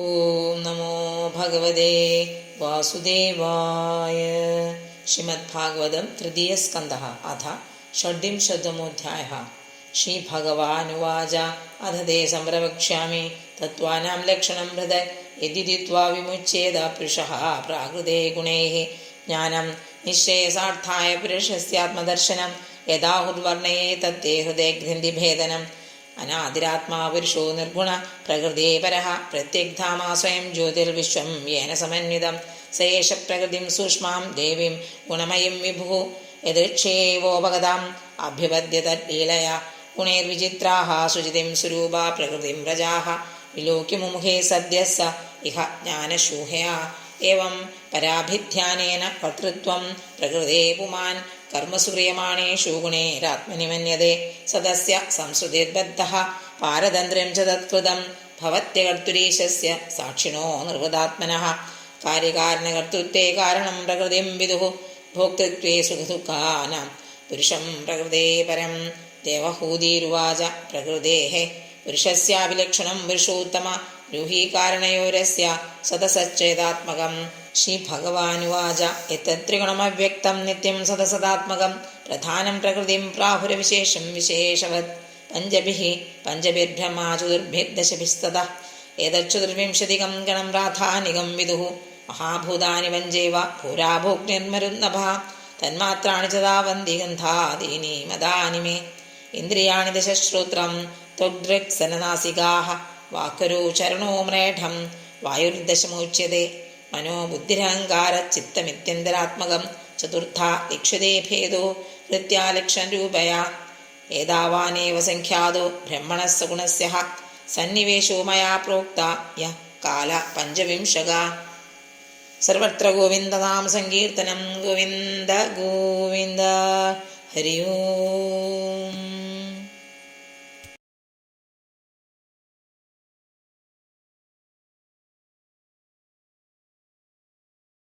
ഓം നമോ ഭഗവതേ വാസുദേവായ. ശ്രീമദ്ഭാഗവതം തൃതീയ സ്കന്ധഃ അഥ ഷഡ്വിംശതമോऽധ്യായഃ. ശ്രീഭഗവാനുവാച അഥ തേ സംപ്രവക്ഷ്യാമി തത്ത്വാനാം ലക്ഷണം ഹൃദയ് യദി ദിത്വാ വിമുച്യേത പുരുഷഃ പ്രാകൃതേ ഗുണൈഃ ജ്ഞാനം നിശ്ചയസാർത്ഥായ പുരുഷസ്യാത്മദർശനം യഥാഹുർവർണ്ണയേ തത്തേ ഹൃദയ ഗ്രന്ഥിഭേദനം. അനാദിരാത്മാ പുരുഷോ നിർഗുണ പ്രകൃതേ പരഃ പ്രത്യഗ്ധാമാ സ്വയം ജ്യോതിർവിശ്വം യേന സമന്വിതം സയേഷ പ്രകൃതിം സൂക്ഷ്മാം ദേവീം ഗുണമയം വിഭുഃ യദൃച്ഛേവോപഗതാം അഭ്യുപദ്യത ലീലയാ ഗുണൈർവിചിത്രാഃ സുചിതിം സ്വരൂപാ പ്രകൃതിം പ്രജാഃ വിലോക്യ മുമുഹേ സദ്യഃ സ ഇഹ ജ്ഞാനശൂഹയാ ഏവം പരാഭിധ്യാനേന കർത്തൃത്വം പ്രകൃതേ പുമാൻ കർമ്മസു ക്രിയമാണേഷു ഗുണൈരാത്മനി മന്യതേ സദസ്യ സംസ്കൃതിർബദ്ധഃ പാരതന്ത്ര്യം ച തത്കൃതം ഭവത്യകർത്തുരീശസ്യ സാക്ഷിണോ നിർവൃതാത്മനഃ കാര്യകാരണകർത്തൃത്വേ കാരണം പ്രകൃതിം വിദുഃ ഭോക്തൃത്വേ സുഖദുഃഖാനാം പുരുഷം പ്രകൃതേ പരം. ദേവഹൂതിരുവാച പ്രകൃതേഃ പുരുഷസ്യാഭിലക്ഷണം പുരുഷോത്തമ ബ്രൂഹി കാരണയോരസ്യ സദസശ്ചേതാത്മകം. ശ്രീഭഗവാനുവാച യത്തത്രിഗുണമവ്യക്തം നിത്യം സദസദാത്മകം പ്രധാനം പ്രകൃതിം പ്രാഹുരവിശേഷം വിശേഷവത് പഞ്ചഭിഃ പഞ്ചഭിർബ്രഹ്മാ ചതുർഭിർദശഭിസ്തതഃ ഏതച്ചതുർവിംശതികം ഗണം രാധാനികം വിദുഃ മഹാഭൂതാനി പഞ്ചൈവ ഭൂരാഭോഗ്നിർമരുന്നഭഃ തന്മാത്രാണി ച താവന്തി ഗന്ധാദീനി മദാനി മേ ഇന്ദ്രിയാണി ദശ ശ്രോത്രം ത്വഗ്ദൃക്സനനാസികാഃ വാക്കരോ ചരണോ മ്ലേഢം വായുർദശമോച്യത്തെ മനോബുദ്ധിരഹങ്കാരചിത്തമിത്യന്തരാത്മകം ചതുർത്ഥാ ലക്ഷ്യതേ ഭേദോ വൃത്യാലക്ഷണരൂപയാ ഏതാവാനേവ സംഖ്യാതോ ബ്രഹ്മണഃ സഗുണസ്യഃ സന്നിവേശോ മയാ പ്രോക്ത യഃ കാല പഞ്ചവിംശക. സർവത്ര ഗോവിന്ദനാമ സങ്കീർത്തനം. ഗോവിന്ദ ഗോവിന്ദ. ഹരി ഓം.